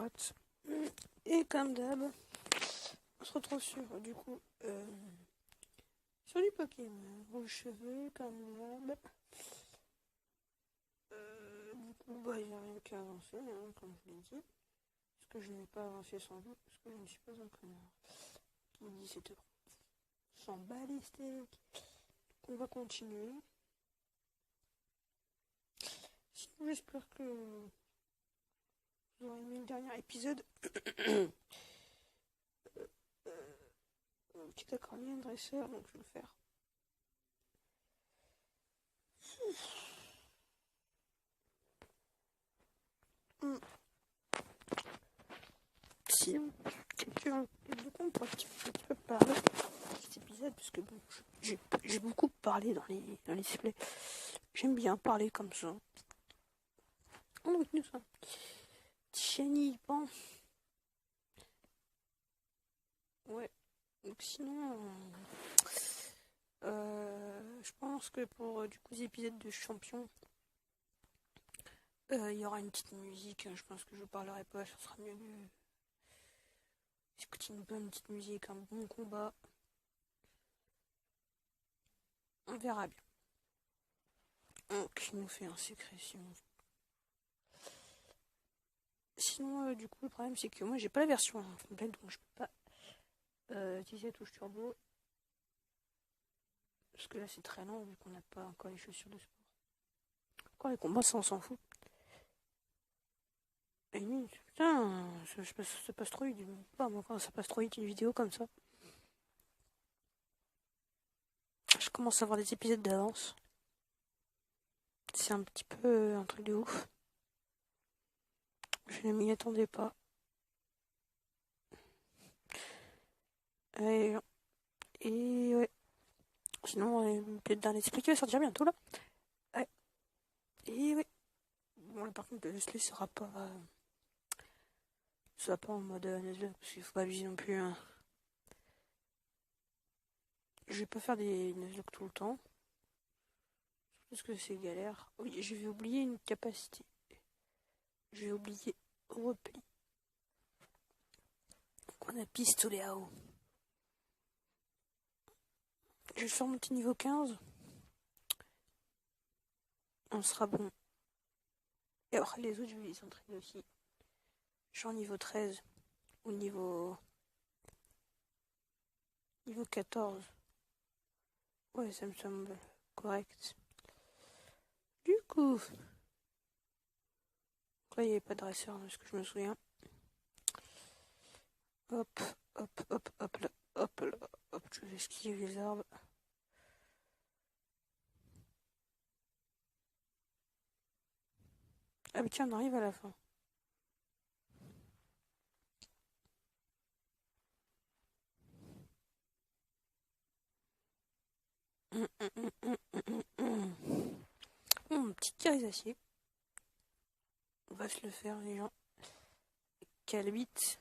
pirates. Et comme d'hab, on se retrouve sur du coup sur du Pokémon rouge cheveux comme d'hab. Du coup il n'y a rien qu'à avancer, comme je l'ai dit. Parce que je n'ai pas avancé sans doute, parce que je ne suis pas un connard. Qui dit c'était sans balistique. On va continuer. Sinon j'espère que vous aurez aimé le dernier épisode. Petit accordion dresseur, donc je vais le faire. Si quelqu'un est de compte pour un petit peu parler de cet épisode, parce que bon, j'ai beaucoup parlé dans les displays. J'aime bien parler comme ça. Donc nous sommes Shiny, bon. Ouais. Donc sinon, je pense que pour du coup les épisodes de champion, il y aura une petite musique. Je pense que je parlerai pas, ça sera mieux d'écouter une bonne petite musique, un bon combat. On verra bien. Donc il nous fait un sécrétion. Sinon, du coup, le problème c'est que moi j'ai pas la version complète, donc je peux pas utiliser la touche turbo. Parce que là c'est très lent vu qu'on n'a pas encore les chaussures de sport. Encore les combats, ça on s'en fout. Et lui, putain, ça passe trop vite. Pas moi quand ça passe trop vite une vidéo comme ça. Je commence à voir des épisodes d'avance. C'est un petit peu un truc de ouf. Je ne m'y attendais pas. Et ouais. Sinon, peut-être dans l'esprit qui va sortir bientôt là. Ouais. Et ouais. Bon, là par contre, le Leslie sera pas en mode Nuzlocke, parce qu'il faut pas abuser non plus. Je vais pas faire des Nuzlocke tout le temps. Parce que c'est galère. Oui, je vais oublier une capacité. Je vais oublier repli. Donc on a pistolet à eau. Je vais faire mon petit niveau 15. On sera bon. Et après les autres, je vais les entraîner aussi. Genre niveau 13. Ou niveau 14. Ouais, ça me semble correct. Du coup, là, il n'y avait pas de dresseur, parce que je me souviens. Hop, hop, hop, hop là, hop là, hop, je vais esquiver les arbres. Ah mais tiens, on arrive à la fin. Petit carisacier. On va se le faire, les gens. Calbite.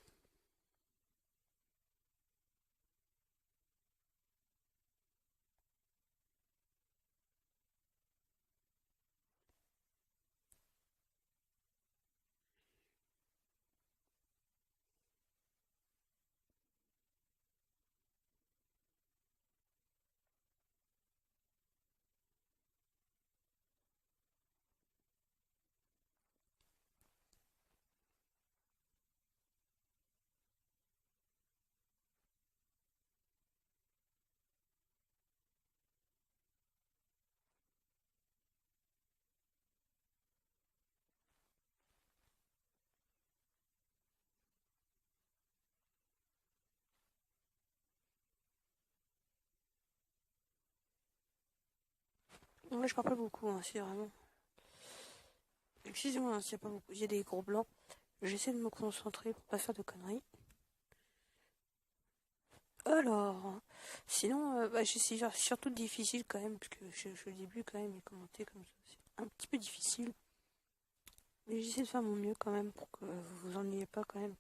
Moi, je parle pas beaucoup, c'est vraiment. Excusez-moi, s'il y a pas beaucoup. Il y a des gros blancs. J'essaie de me concentrer pour pas faire de conneries. Alors, sinon, c'est surtout difficile quand même, parce que je au début quand même, les commenter comme ça, c'est un petit peu difficile. Mais j'essaie de faire mon mieux quand même pour que vous vous ennuyez pas quand même.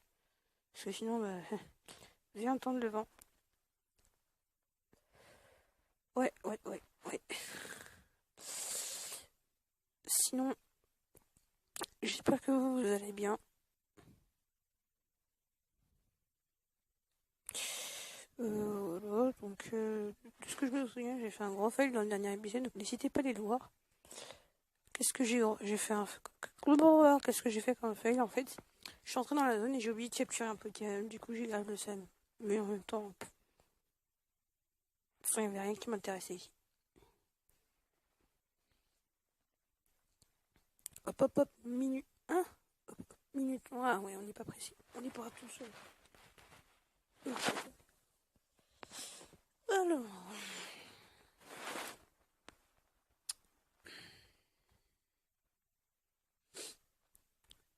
Parce que sinon, vous allez entendre le vent. Ouais. Sinon, j'espère que vous allez bien. Voilà, donc tout ce que je me souviens, j'ai fait un gros fail dans le dernier épisode, donc n'hésitez pas à aller le voir. Qu'est-ce que j'ai fait qu'est-ce que j'ai fait comme fail en fait? Je suis entré dans la zone et j'ai oublié de capturer un Pokémon, du coup j'ai grave le seum. Mais en même temps, il n'y avait rien qui m'intéressait ici. Hop hop hop, minute 1, minute 1, ah ouais, on n'est pas précis, on est pas tout seul. Alors...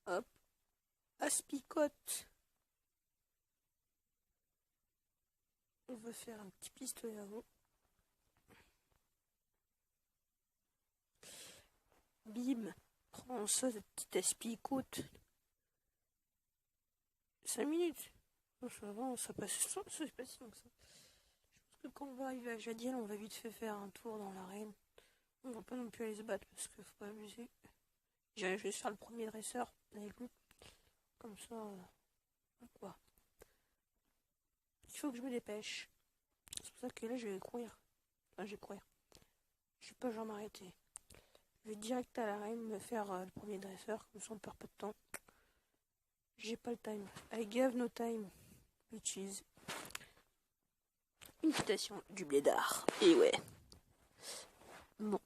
Hop, Aspicote. On va faire un petit pistolet à eau. Bim, prends ça, cette petite aspicote. 5 minutes. Ça va, ça passe, c'est pas si long que ça. Je pense que quand on va arriver à Jadiel, on va vite fait faire un tour dans l'arène. On va pas non plus aller se battre parce qu'il faut pas abuser. J'irai juste faire le premier dresseur avec lui. Comme ça, quoi. Il faut que je me dépêche. C'est pour ça que là, je vais courir. Enfin, je vais courir. Je vais pas genre m'arrêter. Je vais direct à l'arène me faire le premier dresseur, comme ça on perd pas de temps. J'ai pas le time. I have no time. Which is une citation du blédard. Et ouais. Bon.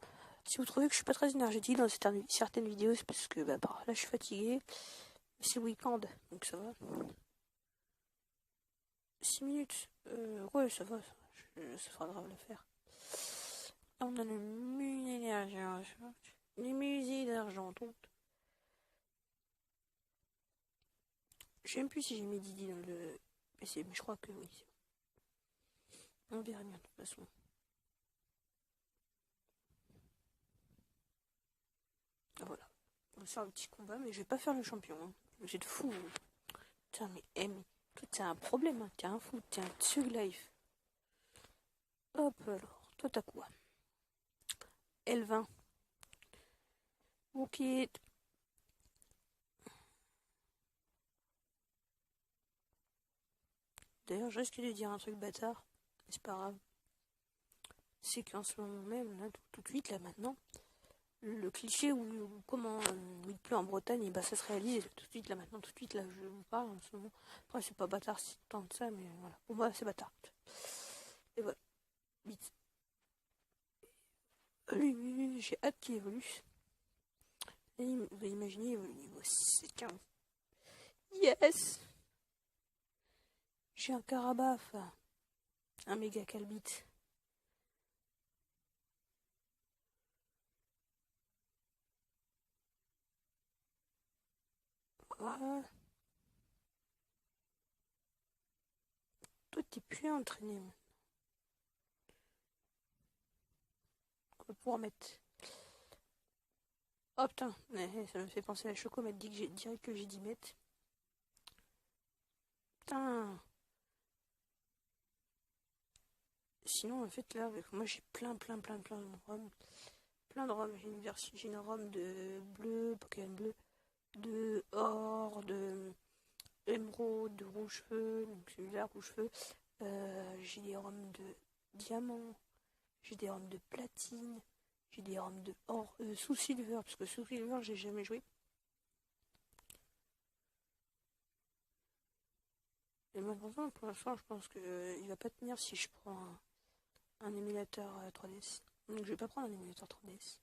Si vous trouvez que je suis pas très énergétique dans certaines vidéos, c'est parce que là je suis fatigué. C'est le week-end, donc ça va. 6 minutes. Ouais, ça va. Ça fera grave l'affaire. Là, on a le musée d'argent. Les musées d'argent. Je sais même plus si j'ai mis Didi dans le PC, mais je crois que oui. On verra bien de toute façon. Voilà. On va faire un petit combat, mais je vais pas faire le champion. Hein. Vous êtes fou. Putain, mais toi, t'as un problème. Hein. T'es un fou. T'es un Tsug Life. Hop, alors. Toi, t'as quoi? L20. Ok. D'ailleurs, je risque de dire un truc bâtard. Mais c'est pas grave. C'est qu'en ce moment même, là, tout de suite, là, maintenant, le cliché où comment il pleut en Bretagne, et bah ça se réalise tout de suite, là, maintenant, tout de suite, là, je vous parle en ce moment. Après, c'est pas bâtard si tant de ça, mais voilà. Pour moi, c'est bâtard. Et voilà. Vite. J'ai hâte qu'il évolue. Et vous avez imaginé, au niveau 15. Yes! J'ai un Carabaf. Un méga calbite. Voilà. Toi, t'es plus entraîné. On va pouvoir mettre. Oh putain, ça me fait penser à Choco m'a dit que j'ai direct que j'ai dit mettre. Putain. Sinon, en fait, là, avec moi, j'ai plein de roms. Plein de roms. J'ai une rom de bleu, Pokémon bleu, de or, de émeraude, de rouge-feu, donc celui-là, rouge-feu. J'ai des roms de diamant, j'ai des roms de platine, j'ai des roms de or, sous silver, parce que sous silver, j'ai jamais joué. Et malheureusement, pour l'instant, je pense qu'il va pas tenir si je prends un émulateur 3DS. Donc je vais pas prendre un émulateur 3DS.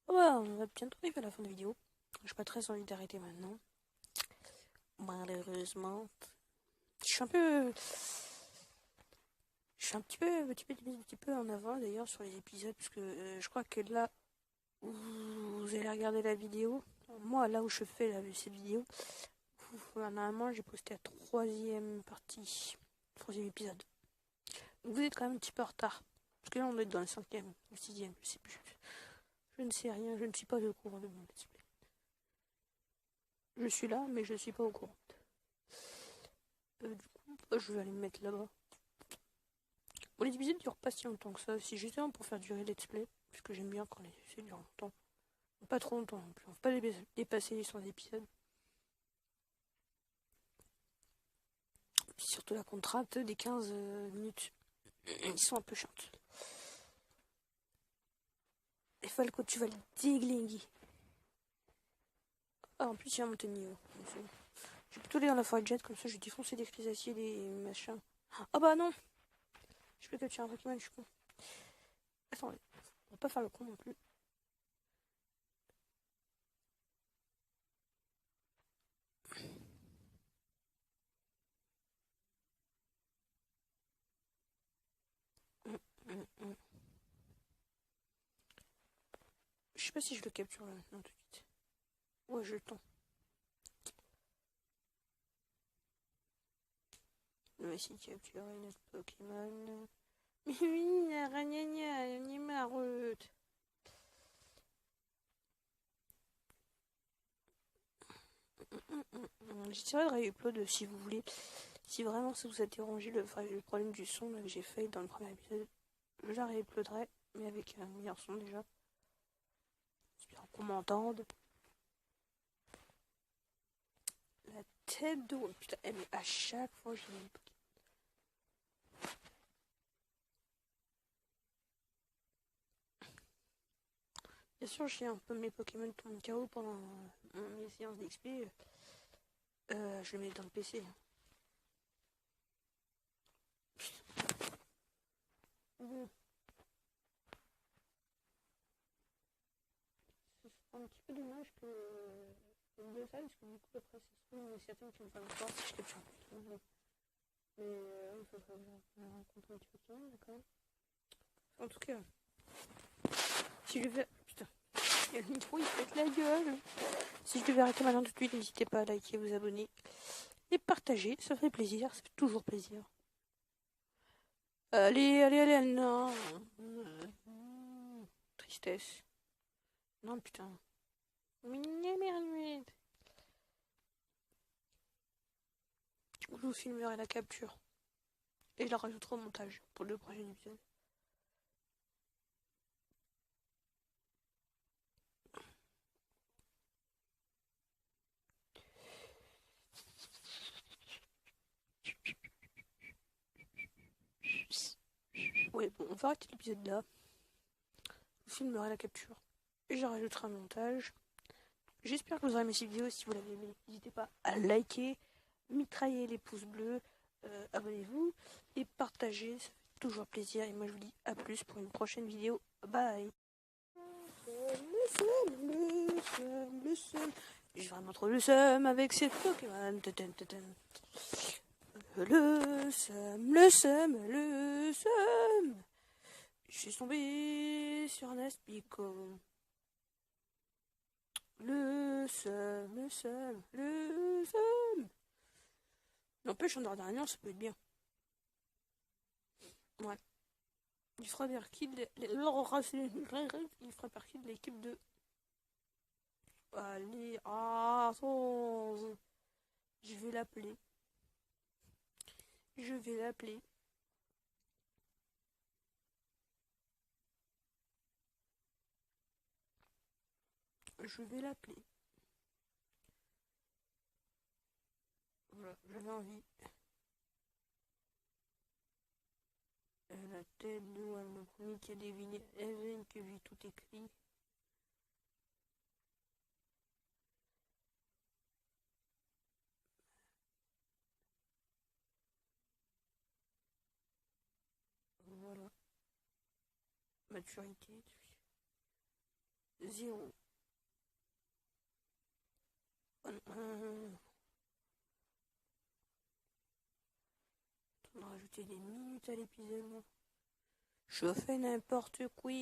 Ouais, on va bientôt arriver à la fin de la vidéo. J'ai pas très envie d'arrêter maintenant. Malheureusement. Je suis un peu... Je suis un petit peu en avant d'ailleurs sur les épisodes. Parce que je crois que là où vous allez regarder la vidéo, moi là où je fais cette vidéo, normalement j'ai posté la troisième partie. Troisième épisode. Donc vous êtes quand même un petit peu en retard. Parce que là on est dans le 5e, le 6e, je sais plus. Je ne sais rien, je ne suis pas au courant de mon let's play. Je suis là, mais je ne suis pas au courant. Du coup, je vais aller me mettre là-bas. Bon, les épisodes durent pas si longtemps que ça. C'est justement pour faire durer let's play. Parce que j'aime bien quand les épisodes durent longtemps. Pas trop longtemps non plus. On ne peut pas dépasser les 100 épisodes. Surtout la contrainte des 15 minutes. Ils sont un peu chiantes. Et Falco, tu vas le déglinguer. Ah, en plus, il y a un monter de niveau. Je vais plutôt aller dans la forêt de jet, comme ça je vais défoncer des crustacés, des machins. Ah bah non! Je peux capturer un Pokémon, je suis con. Attendez, on va pas faire le con non plus. Je sais pas si je le capture là, non, tout de suite. Ouais, je le tends. On va essayer de capturer notre Pokémon. Mais oui, la ragnagna, elle est marreute. J'essaierai de réupload si vous voulez. Si vraiment ça vous a dérangé le problème du son là, que j'ai fait dans le premier épisode, je la réuploaderai, mais avec un meilleur son déjà. J'espère qu'on m'entende. La tête de... Oh, putain, mais à chaque fois j'ai... Bien sûr, j'ai un peu mes Pokémon tombent KO pendant mes séances d'XP. Je le mets dans le PC. C'est un petit peu dommage que de ça, parce que du coup, après, c'est souvent les certains qui vont pas me voir si je capture un peu. Mais il faut que je rencontre un petit Pokémon, là, quand même. En tout cas, si je vais... Putain, il y a le micro, il pète la gueule. Si je devais arrêter maintenant tout de suite, n'hésitez pas à liker, vous abonner et partager, ça fait plaisir, ça fait toujours plaisir. Allez, allez, allez, non. Tristesse. Non, putain. Je vous filmerai la capture. Et je la rajouterai au montage pour le prochain épisode. Ouais, bon, on va arrêter l'épisode là. Je filmerai la capture. Et je la rajouterai au montage. J'espère que vous aurez aimé cette vidéo. Si vous l'avez aimé, n'hésitez pas à liker, mitrailler les pouces bleus, abonnez-vous et partagez. Ça fait toujours plaisir. Et moi, je vous dis à plus pour une prochaine vidéo. Bye. Le seum. J'ai vraiment trop le seum avec ces Pokémon. Le seum, le seum, le seum. Je suis tombé sur un Aspico. Le seum, le seum, le seum. N'empêche, en dernier, ça peut être bien. Ouais. Il fera partie de l'équipe de... Allez, je vais l'appeler. Je vais l'appeler. Je vais l'appeler. Voilà, j'avais envie. La tête de le premier qui a deviné Even que j'ai tout écrit. Voilà. Maturité. 0. On va rajouter des minutes à l'épisode. Je fais n'importe quoi.